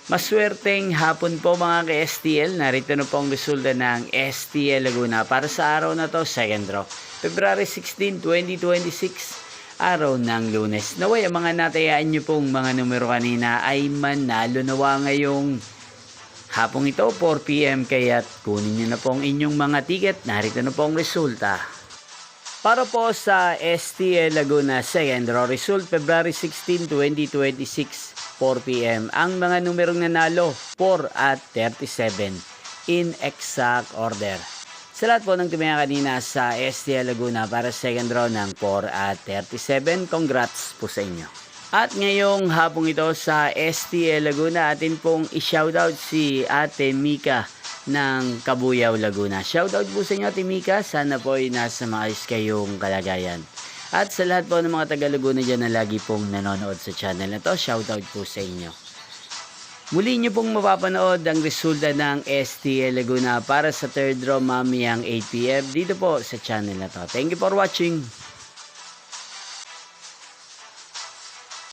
Maswerteng hapon po mga ka-STL. Narito na po ang resulta ng STL Laguna para sa araw na to, second draw. February 16, 2026, araw ng Lunes. Naway, ang mga natayaan nyo pong mga numero kanina ay manalo nawa ngayong hapong ito, 4 PM. Kaya't kunin nyo na po ang inyong mga ticket. Narito na po ang resulta. Para po sa STL Laguna second draw result, February 16, 2026, 4 PM. Ang mga numerong nanalo, 4 at 37 in exact order. Sa lahat po ng tumaya kanina sa STL Laguna para second draw ng 4 at 37, congrats po sa inyo. At ngayong hapong ito sa STL Laguna, atin pong i-shoutout si Ate Mika ng Kabuyaw, Laguna. Shoutout po sa inyo, Ate Mika. Sana po ay nasa maayos kayong kalagayan. At sa lahat po ng mga taga Laguna dyan na lagi pong nanonood sa channel na to, shoutout po sa inyo. Muli nyo pong mapapanood ang resulta ng STL Laguna para sa third draw mamayang 8 PM dito po sa channel na to. Thank you for watching.